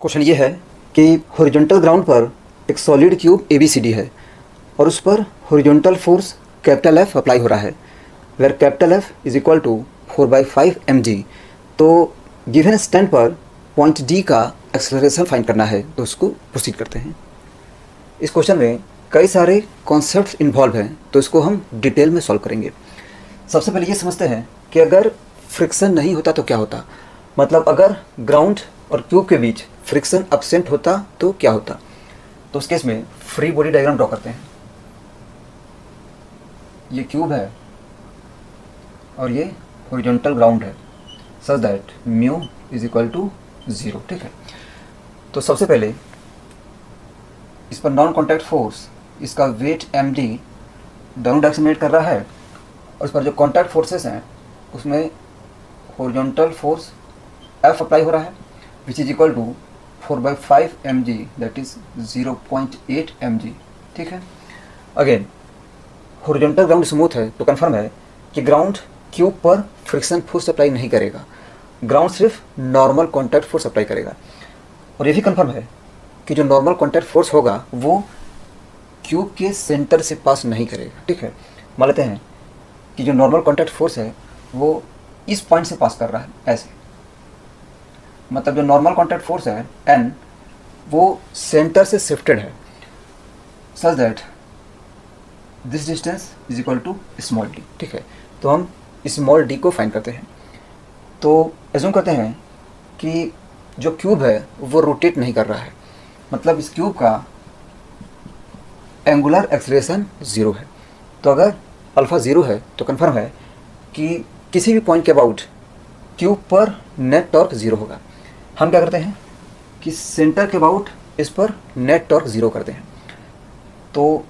Question ये है कि हॉरिजॉन्टल ग्राउंड पर एक सॉलिड क्यूब ABCD है और उस पर horizontal force capital F apply हो रहा है, where capital F is equal to 4/5 mg। तो गिवन स्टैंड पर पॉइंट D का एक्सेलरेशन फाइंड करना है, तो उसको प्रोसीड करते हैं। इस क्वेश्चन में कई सारे कॉन्सेप्ट्स इन्वॉल्व हैं, तो इसको हम डिटेल में सॉल्व करेंगे। सबसे पहले ये समझते हैं कि अगर फ्रिक्शन नहीं होता तो क्या होता, मतलब अगर ग्राउंड और क्यूब के बीच फ्रिक्शन एब्सेंट होता तो क्या होता। तो उस केस में फ्री बॉडी डायग्राम ड्रॉ करते हैं। ये क्यूब है और ये हॉरिजॉन्टल ग्राउंड है, such that mu is equal to 0। ठीक है, तो सबसे पहले इस पर नॉन कॉन्टैक्ट फोर्स, इसका वेट md दोनों डायरेक्शन में कर रहा है, और इस पर जो कॉन्टैक्ट फोर्सेस हैं उसमें हॉरिजॉन्टल फोर्स F अप्लाई हो रहा है, which is equal to 4/5 mg, that is 0.8 mg। ठीक है, अगेन हॉरिजॉन्टल ग्राउंड स्मूथ है तो कंफर्म है कि ग्राउंड क्यूब पर फ्रिक्शन फोर्स अप्लाई नहीं करेगा, ग्राउंड सिर्फ नॉर्मल कॉन्टैक्ट फोर्स अप्लाई करेगा। और ये भी कंफर्म है कि जो नॉर्मल कॉन्टैक्ट फोर्स होगा वो क्यूब के सेंटर से पास नहीं करेगा। ठीक है, मान लेते हैं कि जो नॉर्मल कॉन्टैक्ट फोर्स है वो इस पॉइंट से पास कर रहा है, ऐसे, मतलब जो नॉर्मल कॉन्टैक्ट फोर्स है N वो सेंटर से शिफ्टेड है, such that this distance is equal to small d। ठीक है, तो हम स्मॉल d को फाइंड करते हैं। तो एज्यूम करते हैं कि जो क्यूब है वो रोटेट नहीं कर रहा है, मतलब इस क्यूब का एंगुलर एक्सेलरेशन 0 है। तो अगर अल्फा 0 है तो कंफर्म है कि किसी भी पॉइंट के अबाउट क्यूब पर नेट टॉर्क 0 होगा। हम क्या करते हैं कि सेंटर के अबाउट इस पर नेट टॉर्क 0 करते हैं, तो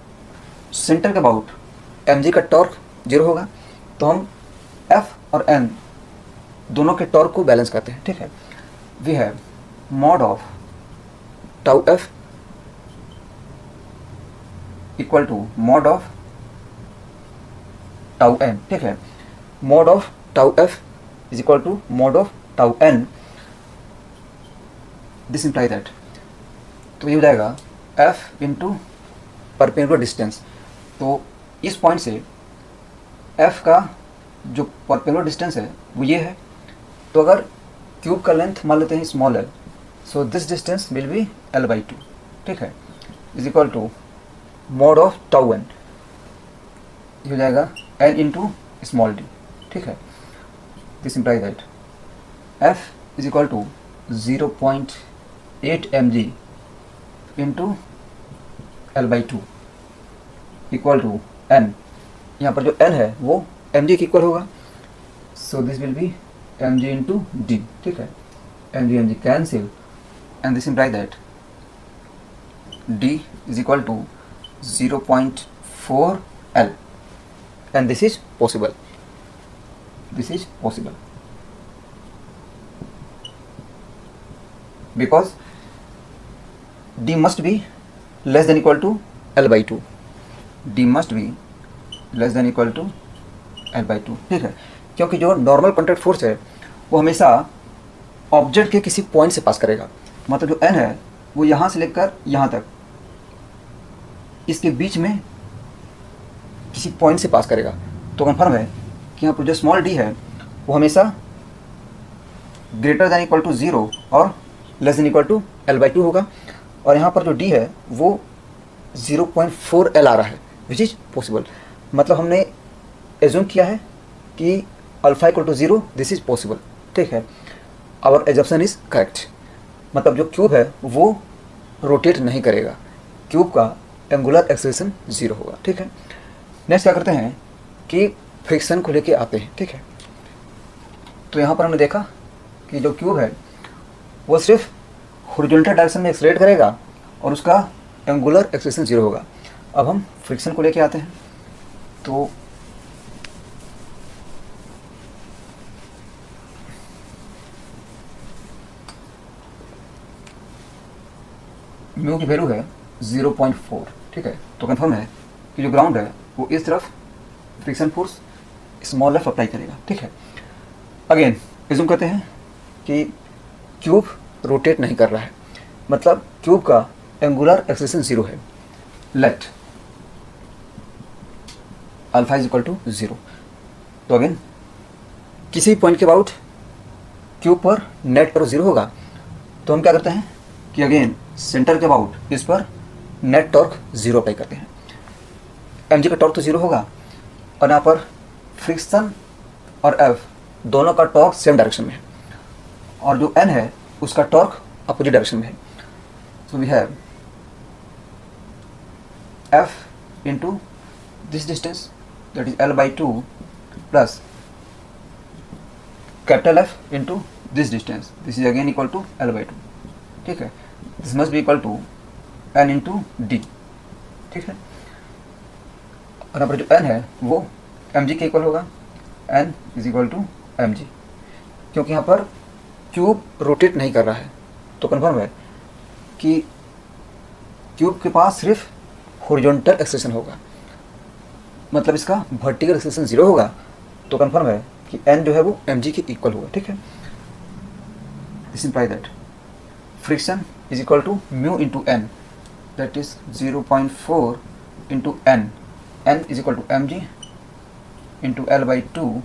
सेंटर के अबाउट mg का टॉर्क 0 होगा, तो हम F और N दोनों के टॉर्क को बैलेंस करते हैं। ठीक है, we have mod of tau F equal to mod of tau N। ठीक है, mod of tau F is equal to mod of tau N, this imply that, तो ये हो जाएगा F इंटू परपेंडिकुलर डिस्टेंस। तो इस पॉइंट से F का जो परपेंडिकुलर डिस्टेंस है वो ये है, तो अगर क्यूब का लेंथ मान लेते हैं small l, so this distance will be L/2। ठीक है, is equal to mod of tau N, ये हो जाएगा N इंटू स्मॉल d। ठीक है, this imply that F is equal to 0.8 mg into L/2 equal to N। यहाँ पर जो N है वो mg के इक्वल होगा, so this will be mg into d। ठीक है, mg cancel and this imply that d is equal to 0.4 L, and this is possible. This is possible because d must be less than equal to L/2. d must be less than equal to L/2। ठीक है, क्योंकि जो normal contact force है वो हमेशा object के किसी point से पास करेगा, मतलब जो N है वो यहाँ से लेकर यहाँ तक इसके बीच में किसी पॉइंट से पास करेगा। तो कंफर्म है कि यहाँ पर जो स्मॉल d है वो हमेशा ग्रेटर देन इक्वल टू 0 और less than equal to L/2 होगा, और यहाँ पर जो d है वो 0.4 L आ रहा है, विच इज पॉसिबल। मतलब हमने एज्यूम किया है कि alpha equal to 0, this is possible. ठीक है, आवर एजम्पशन इज करेक्ट, मतलब जो क्यूब है वो रोटेट नहीं करेगा, क्यूब का एंगुलर एक्सेलरेशन 0 होगा। ठीक है, नेक्स्ट क्या करते हैं कि फ्रिक्शन को लेके आते हैं। ठीक है, तो यहाँ पर हमने देखा कि जो क्यूब है वो सिर्फ हॉरिजॉन्टल डायरेक्शन में एक्सेलरेट करेगा और उसका एंगुलर एक्सेलरेशन 0 होगा। अब हम फ्रिक्शन को लेके आते हैं, तो म्यू की वैल्यू है 0.4। ठीक है, तो कंफर्म है कि जो ग्राउंड है वो इस तरफ friction force small f apply करेगा। ठीक है, अगेन एज्यूम करते हैं कि क्यूब रोटेट नहीं कर रहा है, मतलब क्यूब का एंगुलर एक्सेलरेशन 0 है। Let alpha is equal to 0। तो अगेन किसी पॉइंट के अबाउट क्यूब पर नेट टॉर्क 0 होगा, तो हम क्या करते हैं कि अगेन सेंटर के अबाउट इस पर नेट टॉर्क 0 अप्लाई करते हैं। mg का टॉर्क तो 0 होगा और यहाँ पर फ्रिक्शन और f दोनों का टॉर्क सेम डायरेक्शन में है, और जो n है उसका टॉर्क अपोजिट डायरेक्शन में है। So we have f into this distance that is L/2 plus capital F into this distance, this is again equal to L/2। ठीक है, this must be equal to n into d. ठीक है, और यहाँ पर जो n है वो mg के इक्वल होगा, n is equal to mg। क्योंकि यहाँ पर क्यूब रोटेट नहीं कर रहा है तो कन्फर्म है कि क्यूब के पास सिर्फ हॉरिजॉन्टल एक्सेलरेशन होगा, मतलब इसका वर्टिकल एक्सेलरेशन 0 होगा, तो कन्फर्म है कि n जो है वो mg के इक्वल होगा। ठीक है, this imply that friction is equal to mu into n, that is 0.4 into n is equal to mg into L/2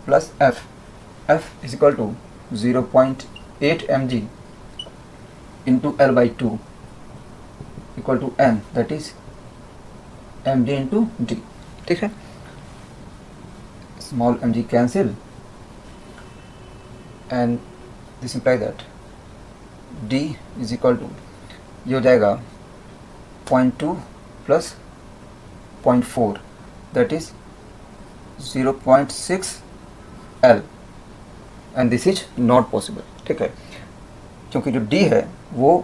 plus f is equal to 0.8 mg into L/2 equal to n, that is mg into d। ठीक है, small mg cancel and this imply that d is equal to, ये हो जाएगा 0.2 plus 0.4 that is 0.6 L, and this is not possible. ठीक है, क्योंकि जो d है वो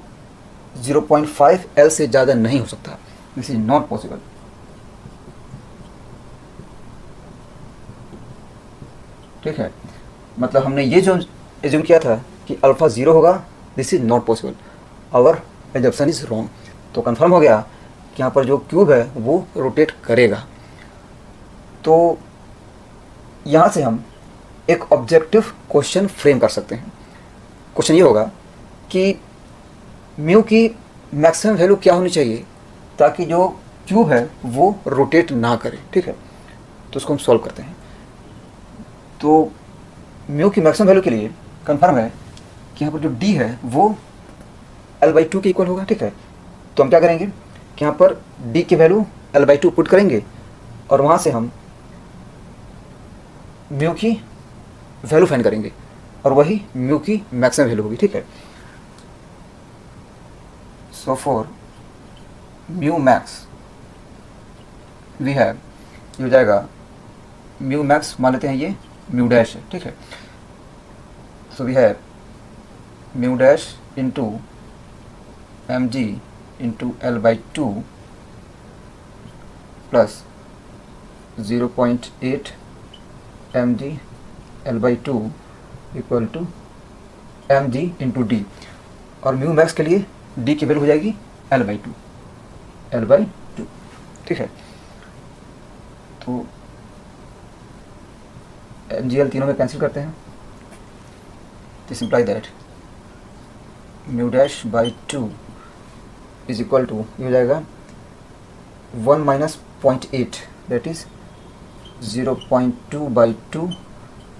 0.5 L से ज़्यादा नहीं हो सकता, दिस इज नॉट पॉसिबल। ठीक है, मतलब हमने ये जो एज्यूम किया था कि अल्फा 0 होगा, this is not possible, our assumption is wrong. तो कंफर्म हो गया कि यहाँ पर जो क्यूब है वो रोटेट करेगा। तो यहाँ से हम एक ऑब्जेक्टिव क्वेश्चन फ्रेम कर सकते हैं। क्वेश्चन ये होगा कि म्यू की मैक्सिमम वैल्यू क्या होनी चाहिए ताकि जो क्यूब है वो रोटेट ना करे। ठीक है, तो उसको हम सॉल्व करते हैं। तो म्यू की मैक्सिमम वैल्यू के लिए कंफर्म है कि यहाँ पर जो डी है वो L/2 के इक्वल होगा। ठीक है, तो हम क्या करेंगे कि यहाँ पर डी की वैल्यू L/2 पुट करेंगे और वहाँ से हम म्यू की वैल्यू फाइंड करेंगे और वही म्यू की मैक्सिमम वैल्यू होगी। ठीक है, so for mu max we have, ये हो जाएगा म्यू मैक्स, मान लेते हैं ये म्यू डैश है। ठीक है, so we have mu dash into mg into L/2 plus 0.8 mg L/2 equal to mg into d, और म्यू मैक्स के लिए डी की वैल्यू हो जाएगी L/2। ठीक है, तो mgl तीनों में कैंसिल करते हैं, this imply that mu dash by 2 is equal to, ये हो जाएगा 1 minus 0.8 that is 0.2 by 2,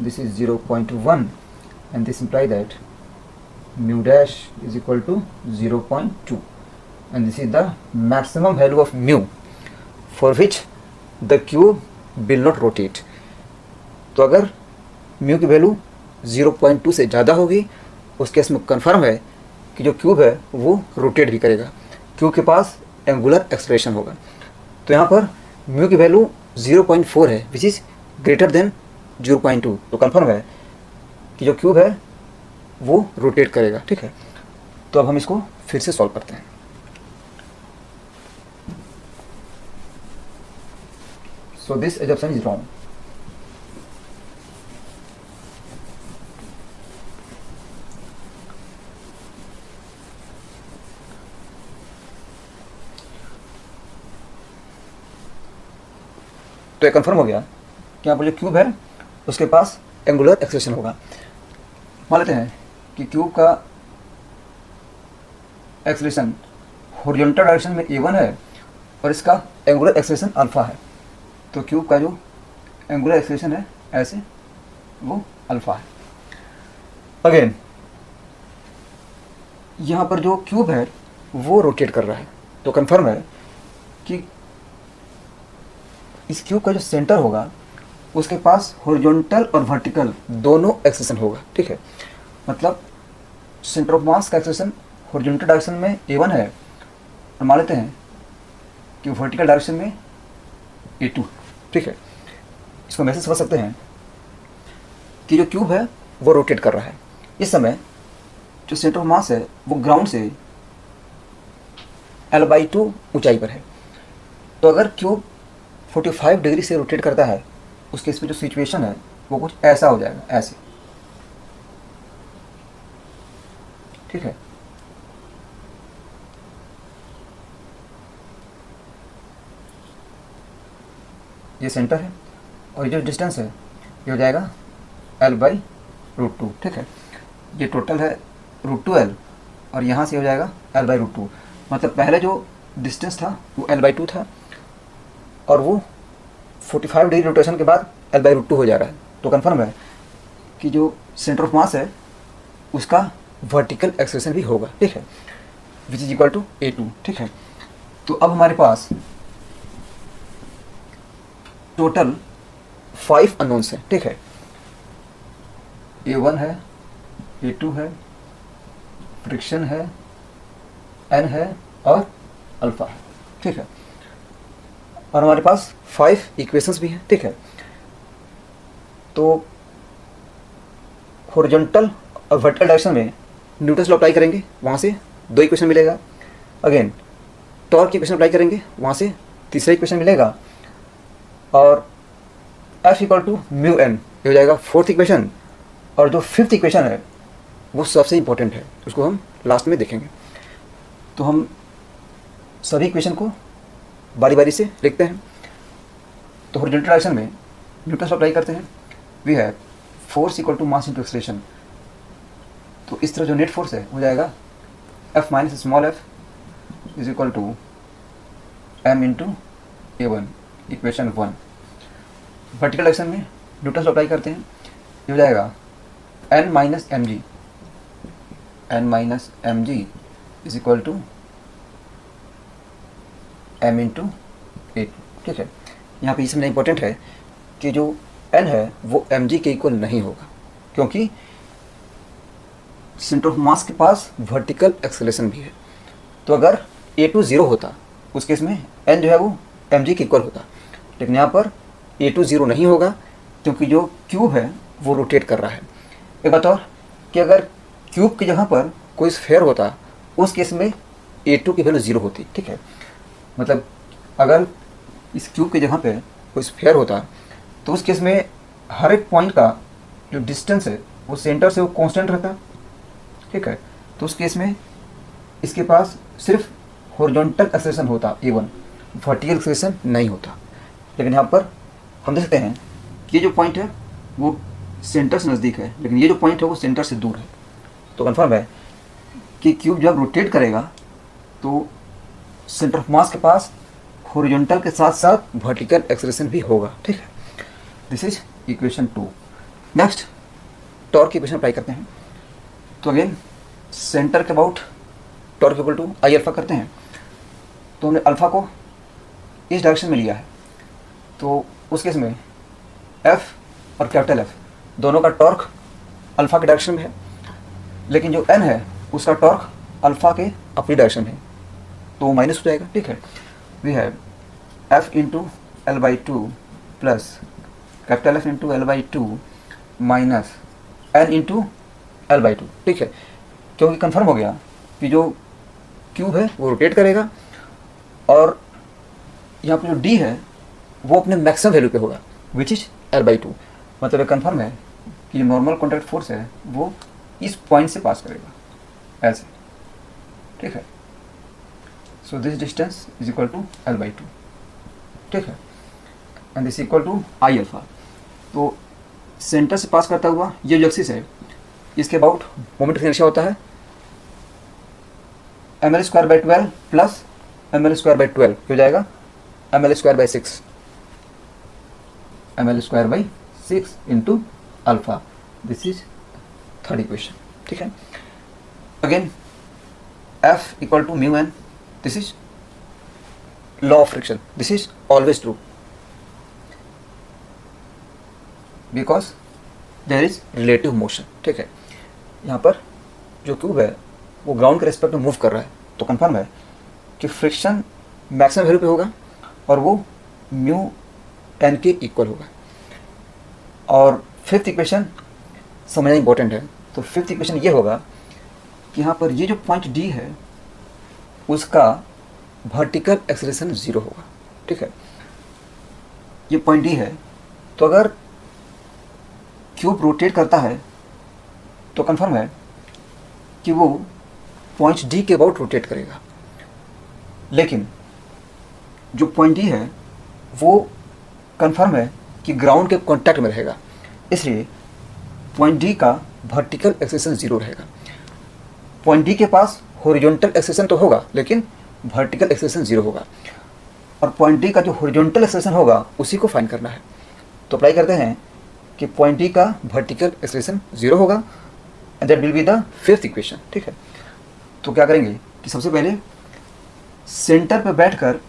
this is 0.1 and this imply that mu dash is equal to 0.2 and this is the maximum value of mu for which the cube will not rotate. तो अगर mu की value 0.2 से ज़्यादा होगी उस case में confirm है कि जो क्यूब है वो रोटेट भी करेगा, क्यूब के पास एंगुलर एक्सेलरेशन होगा। तो यहाँ पर म्यू की वैल्यू 0.4 है विच इज़ ग्रेटर देन 0.2, तो कंफर्म है कि जो क्यूब है वो रोटेट करेगा। ठीक है, तो अब हम इसको फिर से सॉल्व करते हैं। So this assumption is wrong. तो ये कंफर्म हो गया कि यहाँ पर जो क्यूब है उसके पास एंगुलर एक्सेलरेशन होगा। मान लेते हैं कि क्यूब का एक्सेलरेशन हॉरिजॉन्टल डायरेक्शन में a1 है और इसका एंगुलर एक्सेलरेशन अल्फा है, तो क्यूब का जो एंगुलर एक्सेलरेशन है ऐसे वो अल्फा है। अगेन यहाँ पर जो क्यूब है वो रोटेट कर रहा है, तो कंफर्म है कि इस क्यूब का जो सेंटर होगा उसके पास हॉरिजॉन्टल और वर्टिकल दोनों एक्सेलरेशन होगा, ठीक है। मतलब सेंटर ऑफ मास का एक्सेलरेशन हॉरिजॉन्टल डायरेक्शन में a1 है और मान लेते हैं कि वर्टिकल डायरेक्शन में a2, ठीक है। इसको मैसेज समझ सकते हैं कि जो क्यूब है वो रोटेट कर रहा है। इस समय जो सेंटर ऑफ मास है वो ग्राउंड से l/2 ऊंचाई पर है, तो अगर क्यूब 45 डिग्री से रोटेट करता है उसके इसमें जो सिचुएशन है वो कुछ ऐसा हो जाएगा, ऐसे, ठीक है। ये सेंटर है और ये जो डिस्टेंस है ये हो जाएगा l/√2, ठीक है। ये टोटल है √2l और यहाँ से हो जाएगा l/√2। मतलब पहले जो डिस्टेंस था वो l/2 था और वो 45 डिग्री रोटेशन के बाद l/√2 हो जा रहा है, तो कंफर्म है कि जो सेंटर ऑफ मास है उसका वर्टिकल एक्सेलरेशन भी होगा, ठीक है, which is equal to a2, ठीक है। तो अब हमारे पास टोटल 5 अननोन्स हैं, ठीक है। a1 है, a2 है, फ्रिक्शन है, n है और अल्फा है, ठीक है। और हमारे पास 5 इक्वेशंस भी हैं, ठीक है। तो हॉरिजॉन्टल और वर्टिकल डायरेक्शन में न्यूटन्स लॉ अप्लाई करेंगे, वहाँ से 2 इक्वेशन मिलेगा। अगेन टॉर्क की इक्वेशन अप्लाई करेंगे, वहाँ से तीसरा इक्वेशन मिलेगा। और F equal to mu n ये हो जाएगा 4th इक्वेशन। और जो 5th इक्वेशन है वो सबसे इंपॉर्टेंट है, उसको हम लास्ट में देखेंगे। तो हम सभी इक्वेशन को बारी बारी से लिखते हैं। तो हॉरिजॉन्टल डायरेक्शन में न्यूटन्स अप्लाई करते हैं। We have force equal to mass into acceleration. तो इस तरह जो नेट फोर्स है हो जाएगा F minus small f is equal to m into a1, equation 1। Vertical direction में न्यूटन्स अप्लाई करते हैं, ये हो जाएगा n minus M g is equal to m into a2, ठीक है। यहाँ पे इसमें इंपॉर्टेंट है कि जो n है वो mg के इक्वल नहीं होगा, क्योंकि सेंटर ऑफ मास के पास वर्टिकल एक्सेलरेशन भी है। तो अगर a2 0 होता उस केस में n जो है वो mg के इक्वल होता, लेकिन यहाँ पर a2 0 नहीं होगा क्योंकि जो क्यूब है वो रोटेट कर रहा है। एक बात और कि अगर क्यूब की जगह पर कोई स्फेयर होता उस केस में a2 की वैल्यू 0 होती, ठीक है। मतलब अगर इस क्यूब की जगह पे कोई स्फेयर होता तो उस केस में हर एक पॉइंट का जो डिस्टेंस है वो सेंटर से वो कांस्टेंट रहता, ठीक है। तो उस केस में इसके पास सिर्फ हॉरिजॉन्टल एक्सेलरेशन होता a1, वर्टिकल एक्सेलरेशन नहीं होता। लेकिन यहाँ पर हम देख सकते हैं कि ये जो पॉइंट है वो सेंटर से नज़दीक है, लेकिन ये जो पॉइंट है वो सेंटर से दूर है। तो कन्फर्म है कि क्यूब जब रोटेट करेगा तो सेंटर ऑफ मास के पास हॉरिजॉन्टल के साथ साथ वर्टिकल एक्सेलरेशन भी होगा, ठीक है। This is equation 2। Next torque की इक्वेशन अप्लाई करते हैं। तो अगेन सेंटर के about torque equal to I alpha करते हैं। तो हमने अल्फा को इस डायरेक्शन में लिया है, तो उस केस में एफ और कैपिटल एफ दोनों का टॉर्क अल्फा के डायरेक्शन में है, लेकिन जो एन है उसका टॉर्क अल्फा के अपनी डायरेक्शन में है, तो वो माइनस हो जाएगा, ठीक है। We have f into l/2 plus capital F into l/2 minus n into l/2, ठीक है। क्योंकि कंफर्म हो गया कि जो क्यूब है वो रोटेट करेगा और यहाँ पर जो डी है वो अपने मैक्सिमम वैल्यू पे होगा विच इज l/2। मतलब ये कंफर्म है कि जो नॉर्मल कॉन्टैक्ट फोर्स है वो इस पॉइंट से पास करेगा ऐसे, ठीक है। So this distance is equal to l/2, ठीक है, and this equal to I alpha. तो सेंटर से पास करता हुआ ये जो एक्सिस है इसके अबाउट मोमेंट ऑफ इनर्शिया होता है ml² प्लस ml²/12 हो जाएगा ml²/6 ml²/6 into alpha. This is third equation. ठीक है. Again F equal to mu n. This is law of friction. This is always true because there is relative motion. ठीक है. यहाँ पर जो cube है वो ग्राउंड के रेस्पेक्ट में मूव कर रहा है, तो कंफर्म है कि फ्रिक्शन मैक्सिमम वैल्यू पे होगा और वो म्यू एन के इक्वल होगा. और फिफ्थ इक्वेशन समझना इंपॉर्टेंट है. तो फिफ्थ इक्वेशन ये होगा कि यहाँ पर ये जो पॉइंट डी है उसका वर्टिकल एक्सेलरेशन 0 होगा. ठीक है. ये पॉइंट डी है, तो अगर क्यूब रोटेट करता है तो कंफर्म है कि वो पॉइंट डी के अबाउट रोटेट करेगा. लेकिन जो पॉइंट डी है वो कंफर्म है कि ग्राउंड के कांटेक्ट में रहेगा, इसलिए पॉइंट डी का वर्टिकल एक्सेलरेशन 0 रहेगा. पॉइंट डी के पास हॉरिजॉन्टल एक्सेलरेशन तो होगा लेकिन वर्टिकल एक्सेलरेशन 0 होगा. और पॉइंट डी का जो हॉरिजॉन्टल एक्सेलरेशन होगा उसी को फाइंड करना है. तो अप्लाई करते हैं कि पॉइंट डी का वर्टिकल एक्सेलरेशन 0 होगा and that will be the fifth equation. ठीक है. तो क्या करेंगे कि सबसे पहले सेंटर पर बैठकर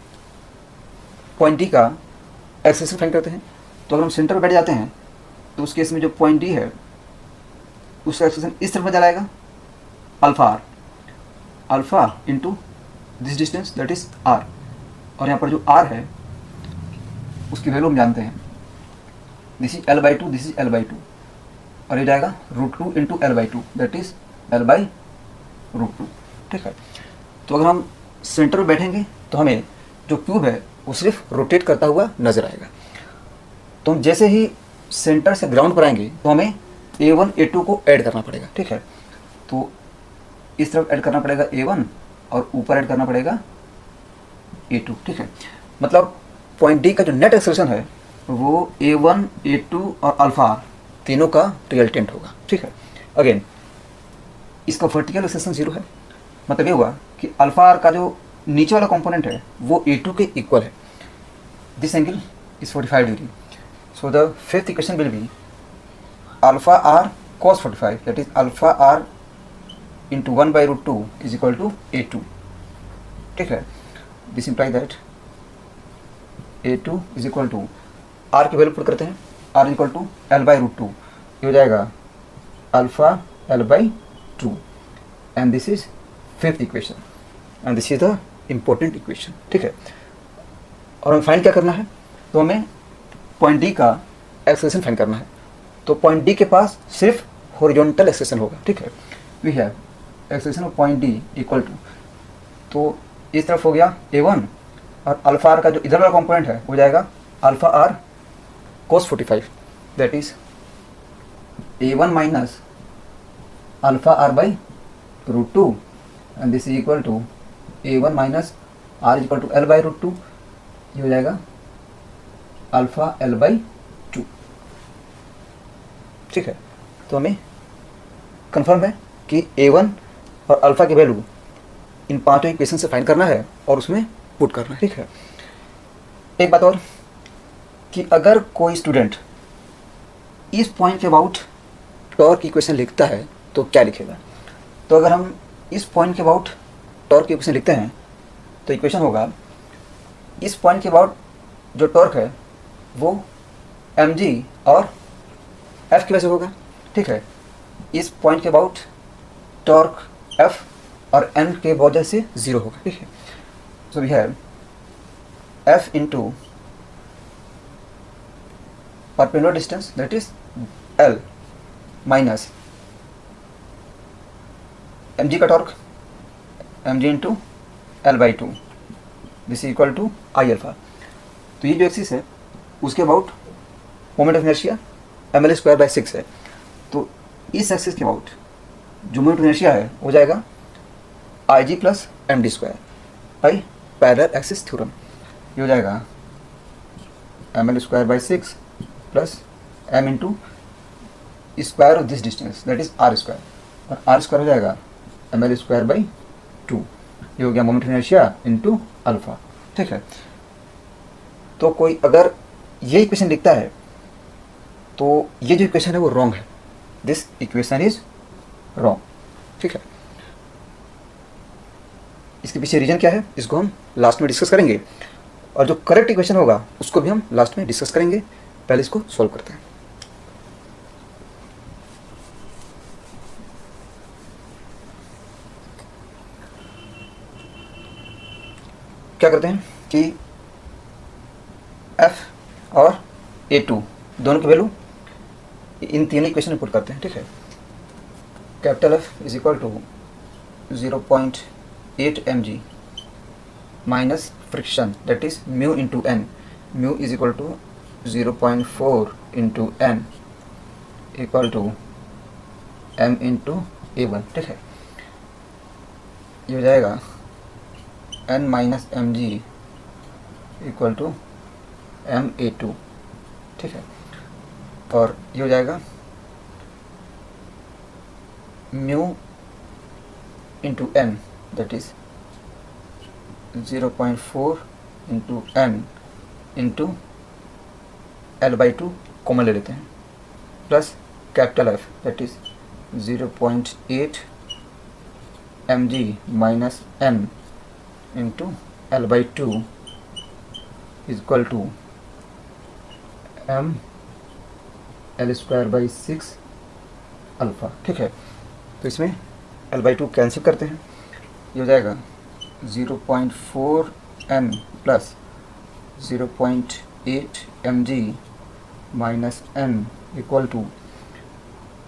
पॉइंट डी का एक्सेलरेशन फाइंड करते हैं. तो अगर हम सेंटर पर बैठ जाते हैं तो उस केस में जो पॉइंट डी है उसका एक्सेलरेशन इस तरफ बदल आएगा alpha into this distance that is r. और यहाँ पर जो आर है उसकी वैल्यू हम जानते हैं. This is L/2, this is L/2 और ये जाएगा √2 into L/2 that is L/√2. ठीक है. तो अगर हम सेंटर में बैठेंगे तो हमें जो क्यूब है वो सिर्फ रोटेट करता हुआ नजर आएगा. तो हम जैसे ही सेंटर से ग्राउंड पर आएंगे तो हमें A1 A2 को ऐड करना पड़ेगा. ठीक है. तो इस तरफ ऐड करना पड़ेगा A1 और ऊपर ऐड करना पड़ेगा A2. ठीक है. मतलब पॉइंट डी का जो नेट एक्सेलरेशन है वो A1 A2 और अल्फा तीनों का रिजल्टेंट होगा. ठीक है. अगेन इसका वर्टिकल एक्सेलरेशन 0 है, मतलब ये हुआ कि अल्फा आर का जो नीचे वाला कंपोनेंट है वो A2 के इक्वल है. This angle is 45 degree. So the fifth equation will be alpha r cos 45 that is alpha r into 1/√2 is equal to A2. ठीक है. This imply that A2 is equal to r की value put करते हैं. R equal to L/√2 ये हो जाएगा alpha L/2 and this is fifth equation and this is the important equation. ठीक है. और हमें फाइंड क्या करना है, तो हमें पॉइंट डी का एक्सेलरेशन फाइंड करना है. तो पॉइंट डी के पास सिर्फ हॉरिजॉन्टल एक्सेलरेशन होगा. ठीक है. We have acceleration of point D equal to, तो इस तरफ हो गया A1 और अल्फा आर का जो इधर वाला कंपोनेंट है हो जाएगा alpha r cos 45 that is A1 minus alpha r by √2 and this is equal to A1 minus r equal to L/√2. ये हो जाएगा अल्फा L/2. ठीक है. तो हमें कंफर्म है कि A1 और अल्फा की वैल्यू इन पांचों इक्वेशन से फाइंड करना है और उसमें पुट करना है. ठीक है. एक बात और कि अगर कोई स्टूडेंट इस पॉइंट के अबाउट टॉर्क की इक्वेशन लिखता है तो क्या लिखेगा. तो अगर हम इस पॉइंट के अबाउट टॉर्क की इक्वेशन लिखते हैं तो इक्वेशन होगा इस पॉइंट के अबाउट जो टॉर्क है वो mg और f की वजह से होगा. ठीक है. इस पॉइंट के अबाउट टॉर्क f और n के वजह से 0 होगा. ठीक है. So we have f into perpendicular distance that is L minus mg का torque mg into L/2 this is equal to I alpha. तो ये जो एक्सिस है उसके about moment of inertia ml²/6 है. तो इस एक्सिस के अबाउट जो मोमेंट ऑफ इनर्शिया है हो जाएगा Ig plus md² by parallel axis theorem. ये हो जाएगा ml²/6 plus m into square of this distance that is r² और r² हो जाएगा ml²/2 ये हो गया moment of inertia into alpha, ठीक है। तो कोई अगर ये इक्वेशन लिखता है तो ये जो इक्वेशन है वो रॉन्ग है, दिस इक्वेशन इज रॉन्ग, ठीक है। इसके पीछे रीजन क्या है इसको हम लास्ट में डिस्कस करेंगे, और जो करेक्ट इक्वेशन होगा उसको भी हम लास्ट में डिस्कस करेंगे। पहले इसको सॉल्व करते हैं। क्या करते हैं कि f और a2 दोनों की वैल्यू इन तीनों इक्वेशन में पुट करते हैं, ठीक है। Capital F is equal to 0.8 mg minus friction that is mu into n, mu is equal to 0.4 into n equal to m into A1, ठीक है। ये हो जाएगा n minus M g equal to MA2, ठीक है। और ये हो जाएगा mu into n that is 0.4 into n into L/2 common ले लेते हैं, plus capital F that is 0.8 mg minus n into L/2 is equal to m L²/6 alpha, ठीक है। तो इसमें L/2 कैंसिल करते हैं, ये हो जाएगा 0.4 n plus 0.8 mg minus n equal to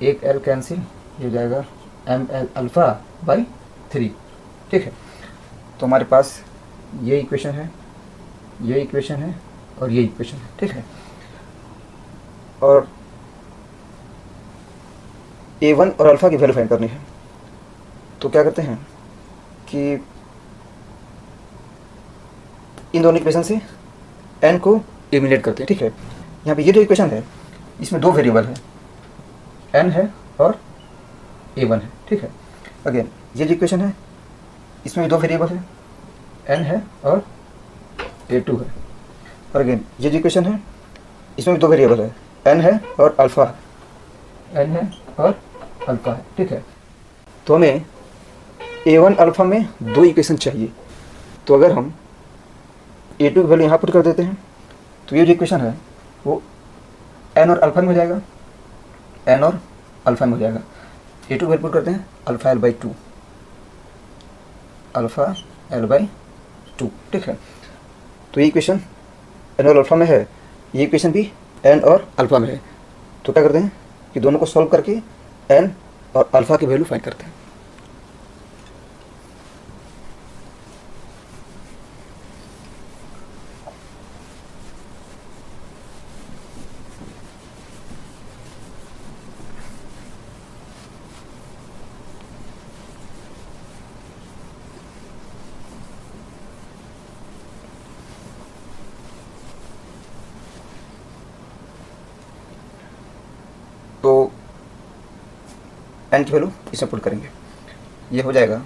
एक L कैंसिल, ये हो जाएगा ml अल्फ़ा/3, ठीक है। तो हमारे पास ये इक्वेशन है, ये इक्वेशन है और ये इक्वेशन है, ठीक है। और A1 और अल्फ़ा की वैल्यू फाइंड करनी है, तो क्या करते हैं कि इन दोनों इक्वेशन से n को एलिमिनेट करते हैं, ठीक है। यहाँ पे ये जो इक्वेशन है इसमें दो वेरिएबल है, n है और A1 है, ठीक है। अगेन ये जो इक्वेशन है इसमें भी दो वेरिएबल है, n है और A2 है। और अगेन ये जो इक्वेशन है इसमें भी दो वेरिएबल है, n है और अल्फ़ा है, n है और अल्फ़ा है, ठीक है। तो हमें A1 अल्फ़ा में दो इक्वेशन चाहिए, तो अगर हम A2 की वैल्यू यहाँ पुट कर देते हैं तो ये जो इक्वेशन है वो n और अल्फ़ा में हो जाएगा, n और अल्फ़ा में हो जाएगा। A2 की वैल्यू पुट करते हैं अल्फ़ा L/2, अल्फ़ा L/2, ठीक है। तो ये इक्वेशन n और अल्फ़ा में है, ये इक्वेशन भी n और अल्फ़ा में है। तो क्या करते हैं कि दोनों को सॉल्व करके n और अल्फ़ा की वैल्यू फाइंड करते हैं। तो n की वैल्यू इसमें पुट करेंगे, ये हो जाएगा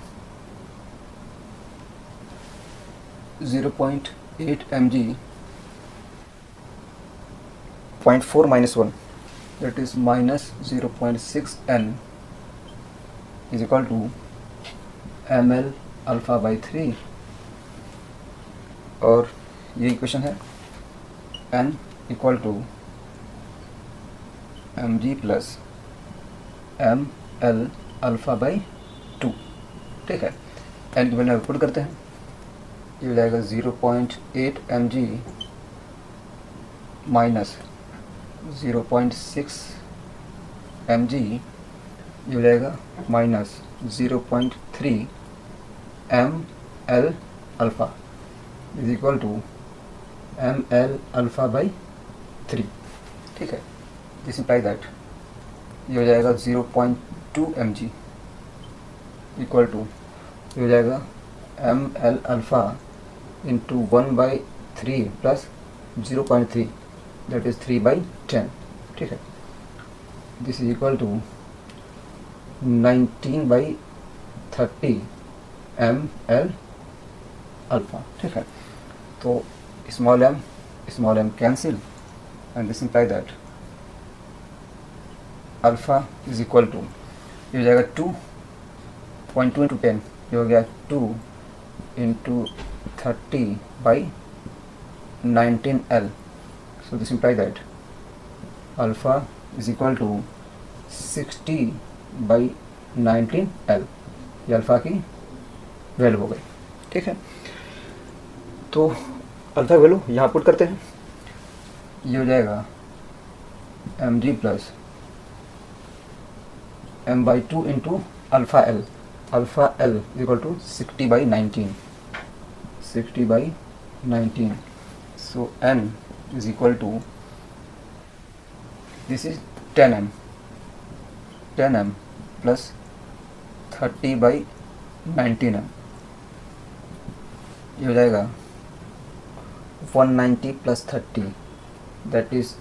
0.8 mg 0.4 minus 1 that is minus 0.6 n is equal to ml alpha, और ये इक्वेशन है n equal to mg plus ml alpha, ठीक है। n की वैल्यू पुट करते हैं, ये हो जाएगा 0.8 mg माइनस 0.6 mg, ये हो जाएगा minus 0.3 ml alpha is equal to ml alpha, ठीक है। दिस इम्प्लाई दैट ये हो जाएगा 0.2 mg इक्वल टू, ये हो जाएगा ml alpha into 1/3 plus 0.3 that is 3/10, ठीक है। This is equal to 19/30 M L alpha, ठीक है। तो small M cancel and this imply that alpha is equal to, ये हो जाएगा 2.2 इंटू 10, ये हो गया 2 into 30/19L। So this imply that alpha is equal to 60/19L। ये अल्फा की वैल्यू हो गई, ठीक है। तो अल्फा वैल्यू यहाँ पुट करते हैं, ये हो जाएगा mg plus m/2 into alpha L. Alpha L is equal to 60/19। So n is equal to, this is 10m plus 30/19m, ये हो जाएगा 190 प्लस 30, दैट इज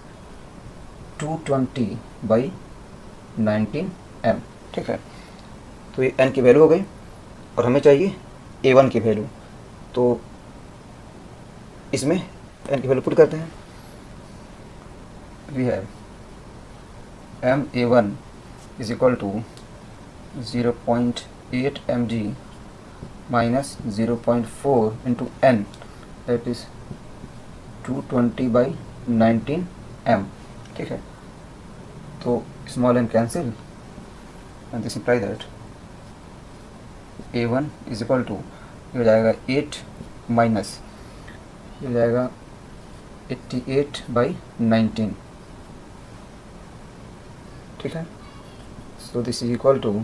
220/19m, ठीक है। तो ये n की वैल्यू हो गई और हमें चाहिए a1 की वैल्यू, तो इसमें n की वैल्यू पुट करते हैं। We have ma1 is equal to 0.8 mg minus 0.4 into n, that is 220/19m, ठीक है। तो small n cancel and this imply that a1 is equal to, ये हो जाएगा 8 माइनस, ये हो जाएगा 88/19, ठीक है। So this is equal to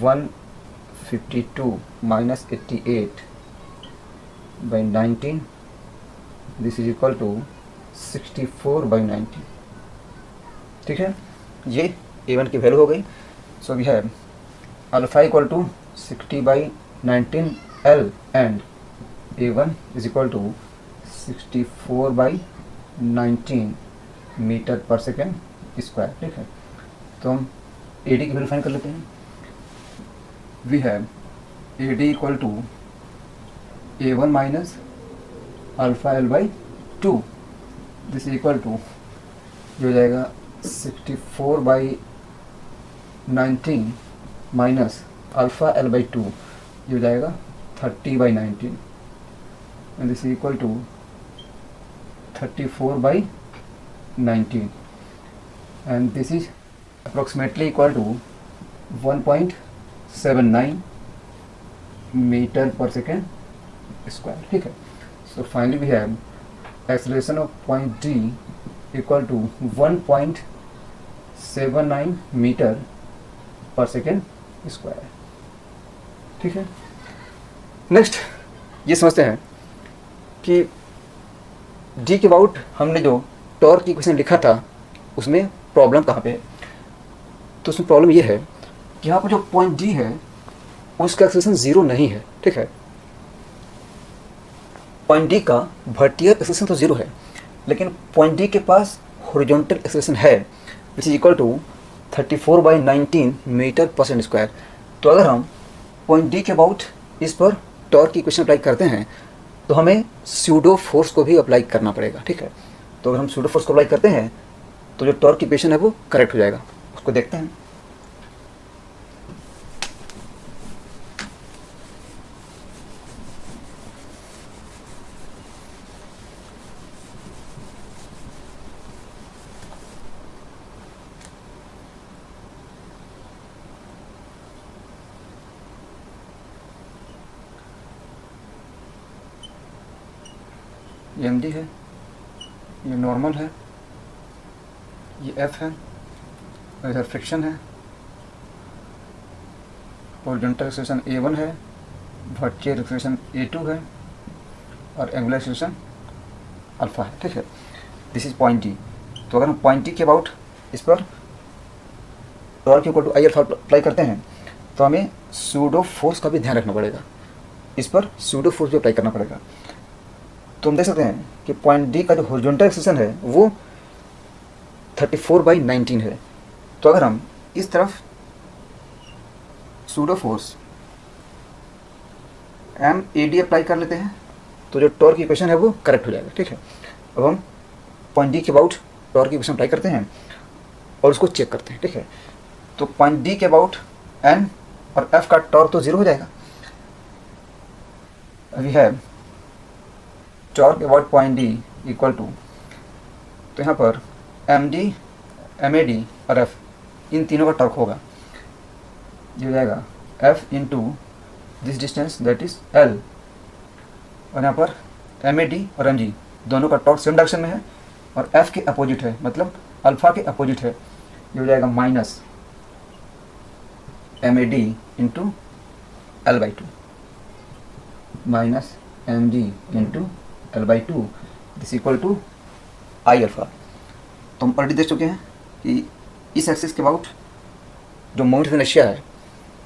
152 minus 88/19, this is equal to 64/19, ठीक है। ये a1 की वैल्यू हो गई। So we have alpha equal to 60/19L and a1 is equal to 64/19 metre per second square, ठीक है। तो हम AD की वैल्यू फाइंड कर लेते हैं। We have AD equal to a1 minus alpha L/2, this is equal to, जो हो जाएगा 64/19 माइनस अल्फा L/2, जो हो जाएगा 30/19 and this is equal to 34/19 and this is approximately equal to 1.79 metre per second square, ठीक है। So finally we have acceleration of point D equal to 1.79 metre per second square, ठीक है। Next ये समझते हैं कि D के about हमने जो टॉर्क की क्वेश्चन लिखा था उसमें प्रॉब्लम कहाँ पे है। तो उसमें प्रॉब्लम ये है कि यहाँ पर जो पॉइंट D है उसका एक्सेलरेशन 0 नहीं है, ठीक है। पॉइंट D का वर्टिकल एक्सेलरेशन तो 0 है, लेकिन पॉइंट D के पास हॉरिजॉन्टल एक्सेलरेशन है which is equal to 34/19 metre per second square. तो अगर हम पॉइंट D के अबाउट इस पर टॉर्क की इक्वेशन अप्लाई करते हैं तो हमें स्यूडो फोर्स को भी अप्लाई करना पड़ेगा, ठीक है। तो अगर हम स्यूडो फोर्स को अप्लाई करते हैं तो जो टॉर्क की इक्वेशन है वो करेक्ट हो जाएगा। उसको देखते हैं। ये MD है, ये नॉर्मल है, ये F है, और इधर फ्रिक्शन है। हॉरिजॉन्टल एक्सेलरेशन A1 है, वर्टिकल एक्सेलरेशन A2 है और एंगुलर एक्सेलरेशन अल्फा है, ठीक है। This is point D। तो अगर हम पॉइंट D के अबाउट इस पर torque equal to I alpha apply करते हैं तो हमें सूडो फोर्स का भी ध्यान रखना पड़ेगा, इस पर सूडो फोर्स भी अप्लाई करना पड़ेगा। तो हम देख सकते हैं कि पॉइंट D का जो हॉरिजॉन्टल एक्सेलरेशन है वो 34/19 है। तो अगर हम इस तरफ pseudo force M A D apply कर लेते हैं तो जो टॉर्क की इक्वेशन है वो करेक्ट हो जाएगा, ठीक है। अब हम पॉइंट डी के अबाउट टॉर्क की इक्वेशन अप्लाई करते हैं और उसको चेक करते हैं, ठीक है। तो पॉइंट डी के अबाउट एन और एफ का टॉर्क तो जीरो हो जाएगा। We have torque about point D equal to, तो यहाँ पर M D, M A D और एफ इन तीनों का टॉर्क होगा, ये हो जाएगा F into this distance that is L, और यहाँ पर एम ए डी और एम जी दोनों का टॉर्क सेम डायरेक्शन में है और एफ के अपोजिट है, मतलब अल्फा के अपोजिट है, ये हो जाएगा minus M A D into L by two, minus M D into L by two, this equal to I alpha. तो हम ऑलरेडी देख चुके हैं कि इस एक्सिस के अबाउट जो मोमेंट ऑफ इनर्शिया है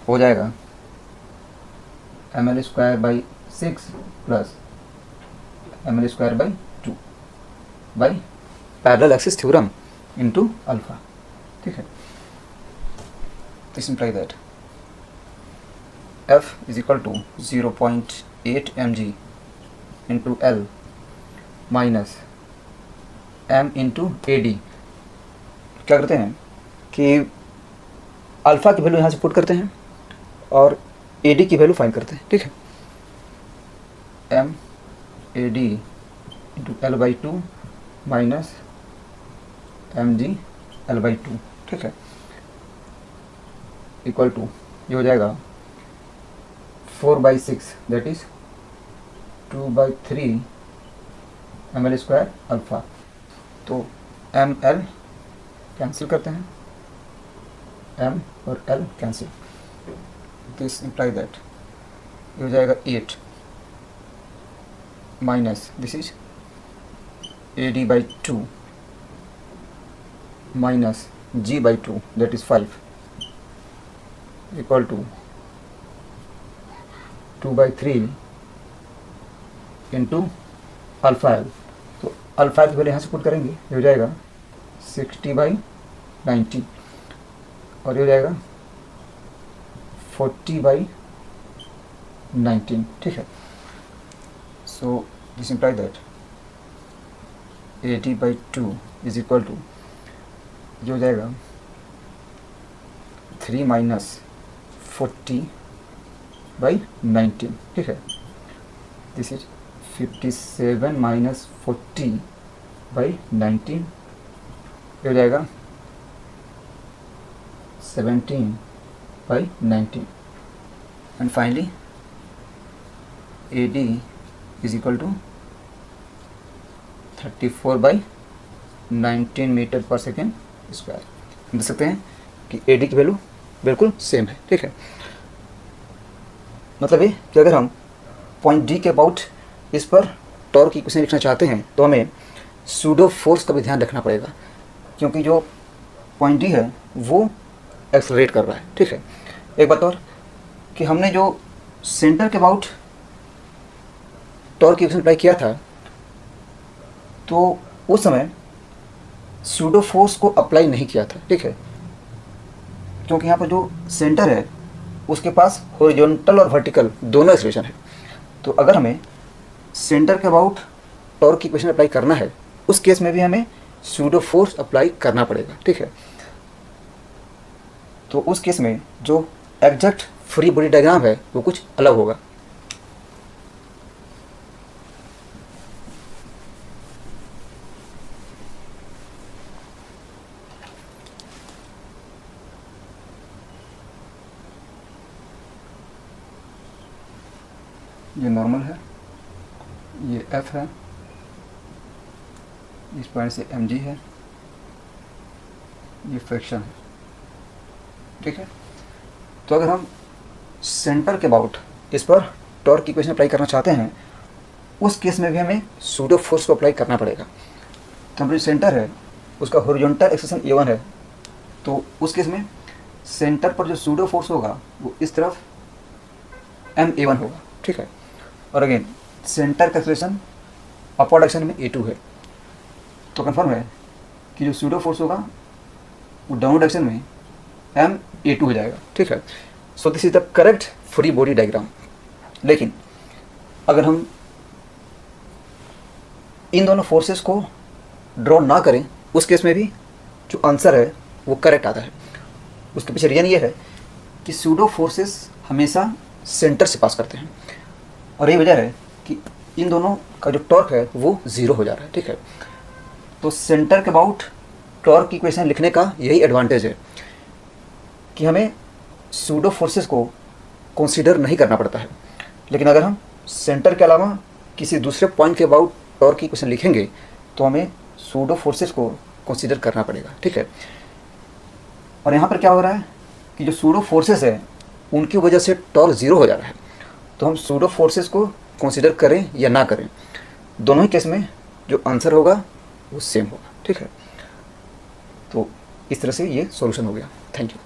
हो जाएगा M L square by 6 plus M L square by 2 by parallel axis theorem into alpha, ठीक है। This imply that F is equal to 0.8 mg into L minus M into A D. क्या करते हैं कि alpha की value यहाँ से put करते हैं और ए डी की वैल्यू फाइंड करते हैं, ठीक है। M A D into L by two minus M G L by two, ठीक है, इक्वल टू ये हो जाएगा 4/6 that is 2/3 M L square alpha. तो एम एल कैंसिल करते हैं, एम और L cancel, this imply that ये हो जाएगा 8 minus this is A D by 2 minus G by 2 that is 5 equal to 2/3 into alpha L. तो alpha की value यहाँ से पुट करेंगे, ये हो जाएगा 60/90 और ये हो जाएगा 40/19, ठीक है। So this imply that 80/2 is equal to जो हो जाएगा 3 माइनस 40/19, ठीक है। दिस इज 57 माइनस 40/19, ये हो जाएगा 17/19 and finally A D is equal to 34/19 metre per second square. हम देख सकते हैं कि ए डी की वैल्यू बिल्कुल सेम है, ठीक है। मतलब ये कि अगर हम पॉइंट डी के अबाउट इस पर टॉर्क की इक्वेशन लिखना चाहते हैं तो हमें सूडो फोर्स का भी ध्यान रखना पड़ेगा, क्योंकि जो पॉइंट डी है वो एक्सलरेट कर रहा है, ठीक है। एक बात और कि हमने जो सेंटर के अबाउट टॉर्क की इक्वेशन अप्लाई किया था तो उस समय सूडो फोर्स को अप्लाई नहीं किया था, ठीक है, क्योंकि यहाँ पर जो सेंटर है उसके पास हॉरिजॉन्टल और वर्टिकल दोनों एक्सलेशन है। तो अगर हमें सेंटर के अबाउट टॉर्क की इक्वेशन अप्लाई करना है उस केस में भी हमें सूडो फोर्स अप्लाई करना पड़ेगा, ठीक है। तो उस केस में जो एग्जैक्ट फ्री बॉडी डायग्राम है वो कुछ अलग होगा। ये नॉर्मल है, ये एफ है, इस पॉइंट से एम जी है, ये फ्रैक्शन है, ठीक है। तो अगर हम सेंटर के अबाउट इस पर टॉर्क की इक्वेशन अप्लाई करना चाहते हैं उस केस में भी हमें सूडो फोर्स को अप्लाई करना पड़ेगा। तो हमारी सेंटर है उसका हॉरिजॉन्टल एक्सेशन A1 है, तो उस केस में सेंटर पर जो सूडो फोर्स होगा वो इस तरफ MA1 होगा, ठीक है। और अगेन सेंटर का एक्सेलरेशन अपवर्ड डायरेक्शन में A2 है, तो कंफर्म है कि जो सूडो फोर्स होगा वो डाउनवर्ड डायरेक्शन में MA2 हो जाएगा, ठीक है। So this is the correct free body diagram. लेकिन अगर हम इन दोनों फोर्सेस को ड्रॉ ना करें उस केस में भी जो आंसर है वो करेक्ट आता है। उसके पीछे रीज़न ये है कि सूडो फोर्सेस हमेशा सेंटर से पास करते हैं, और यही वजह है कि इन दोनों का जो टॉर्क है वो ज़ीरो हो जा रहा है। ठीक है, तो सेंटर के अबाउट टॉर्क की इक्वेशन लिखने का यही एडवांटेज है कि हमें सूडो फोर्सेस को कंसीडर नहीं करना पड़ता है। लेकिन अगर हम सेंटर के अलावा किसी दूसरे पॉइंट के अबाउट टॉर्क की इक्वेशन लिखेंगे तो हमें सूडो फोर्सेस को कंसीडर करना पड़ेगा। ठीक है, और यहाँ पर क्या हो रहा है कि जो सूडो फोर्सेस है उनकी वजह से टॉर्क ज़ीरो हो जा रहा है, तो हम सूडो फोर्सेस को कंसीडर करें या ना करें, दोनों ही केस में जो आंसर होगा वो सेम होगा। ठीक है, तो इस तरह से ये सॉल्यूशन हो गया। Thank you.